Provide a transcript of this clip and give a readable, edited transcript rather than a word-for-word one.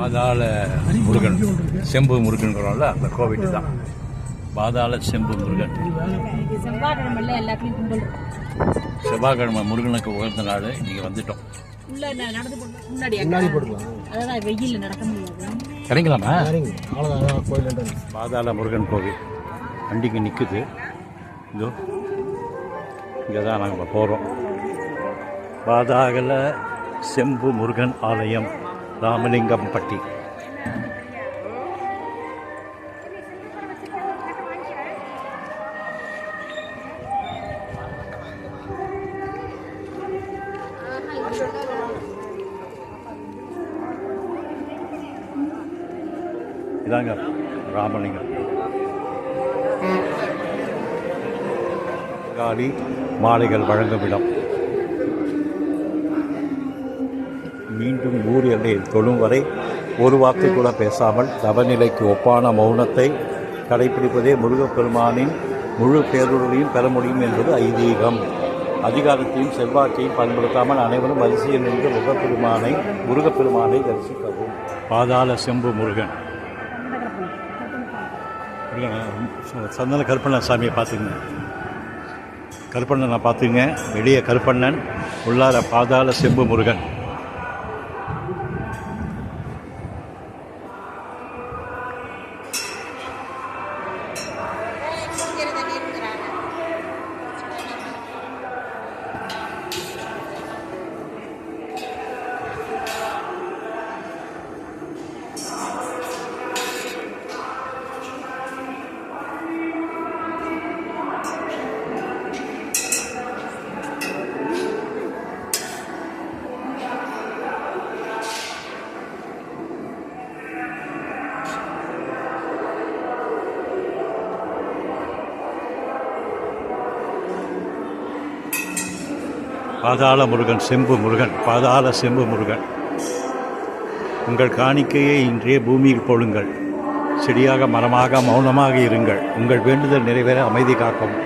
பாதாள முருகன், செம்பு முருகன்கிறோம்ல, அந்த கோவில் தான் பாதாள செம்பு முருகன். செவ்வாய்க்கிழமை முருகனுக்கு உகந்த நாள். இன்றைக்கி வந்துட்டோம். இறங்கலாமா? பாதாள முருகன் கோவில் வண்டிக்கு நிற்குது. இதோ இங்கே தான் நாங்கள் போகிறோம். பாதாள செம்பு முருகன் ஆலயம், ராமலிங்கம்பட்டி. இதாங்க ராமலிங்கம். காலி மாலைகள் வழங்கும் இடம். மீண்டும் ஊர் எல்லையில் தொழும் வரை ஒரு வார்த்தை கூட பேசாமல் தவநிலைக்கு ஒப்பான மௌனத்தை கடைபிடிப்பதே முருகப்பெருமானின் முழு பேருரையும் பெற முடியும் என்பது ஐதீகம். அதிகாரத்தையும் செல்வாக்கையும் பயன்படுத்தாமல் அனைவரும் வரிசையில் நின்று முருகப்பெருமானை தரிசிக்கவும். பாதாள செம்பு முருகன். சந்தன கருப்பண்ணன் சாமியை பார்த்துங்க. கருப்பண்ணனை பார்த்துங்க. வெளியே கருப்பண்ணன், உள்ளார பாதாள செம்பு முருகன். பாதாள முருகன், செம்பு முருகன், பாதாள செம்பு முருகன். உங்கள் காணிக்கையை இன்றே பூமியில் போடுங்கள். செடியாக, மரமாக, மௌனமாக இருங்கள். உங்கள் வேண்டுதல் நிறைவேற அமைதி காக்கவும்.